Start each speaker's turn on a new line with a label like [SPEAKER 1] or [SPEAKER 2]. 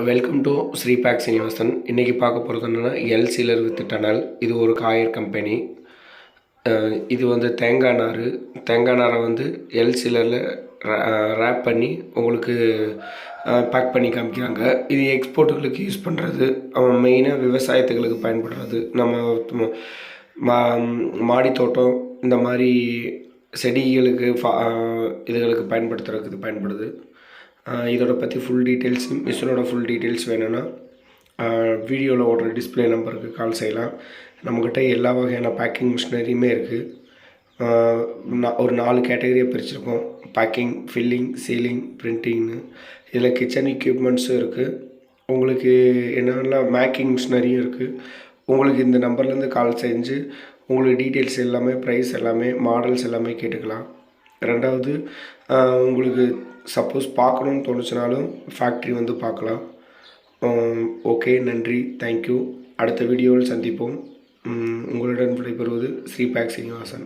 [SPEAKER 1] Welcome to ஸ்ரீபேக் Srinivasan. இன்றைக்கி பார்க்க போகிறது என்னென்னா சீலர் வித் டனல். இது ஒரு காயர் கம்பெனி. இது வந்து தேங்காய் நாரை வந்து சீலரில் ரேப் பண்ணி உங்களுக்கு பேக் பண்ணி காமிக்கிறாங்க. இது எக்ஸ்போர்ட்டுகளுக்கு யூஸ் பண்ணுறது, மெயினாக விவசாயத்துகளுக்கு பயன்படுறது. நம்ம மாடி தோட்டம் இந்த மாதிரி செடிகளுக்கு இதுகளுக்கு பயன்படுத்துறதுக்கு இது பயன்படுது. இதோட பற்றி ஃபுல் டீட்டெயில்ஸ், மிஷினோட ஃபுல் டீட்டெயில்ஸ் வேணும்னா வீடியோவில் ஓடுற டிஸ்பிளே நம்பருக்கு கால் செய்யலாம். நம்மக்கிட்ட எல்லா வகையான பேக்கிங் மிஷினரியுமே இருக்குது. ஒரு 4 கேட்டகரியை பிரிச்சுருக்கோம்: பேக்கிங், ஃபில்லிங், சீலிங், பிரிண்டிங்னு. இதில் கிச்சன் எக்யூப்மெண்ட்ஸும் இருக்குது. உங்களுக்கு என்னென்ன மேக்கிங் மிஷினரியும் இருக்குது. உங்களுக்கு இந்த நம்பர்லேருந்து கால் செஞ்சு உங்களுக்கு டீட்டெயில்ஸ் எல்லாமே, ப்ரைஸ் எல்லாமே, மாடல்ஸ் எல்லாமே கேட்டுக்கலாம். ரெண்டாவது, உங்களுக்கு சப்போஸ் பார்க்கணுன்னு தோணுச்சுனாலும் ஃபேக்ட்ரி வந்து பார்க்கலாம். ஓகே, நன்றி, தேங்க்யூ. அடுத்த வீடியோவில் சந்திப்போம். உங்களுடன் விடைபெறுவது ஸ்ரீபேக் சீனிவாசன்.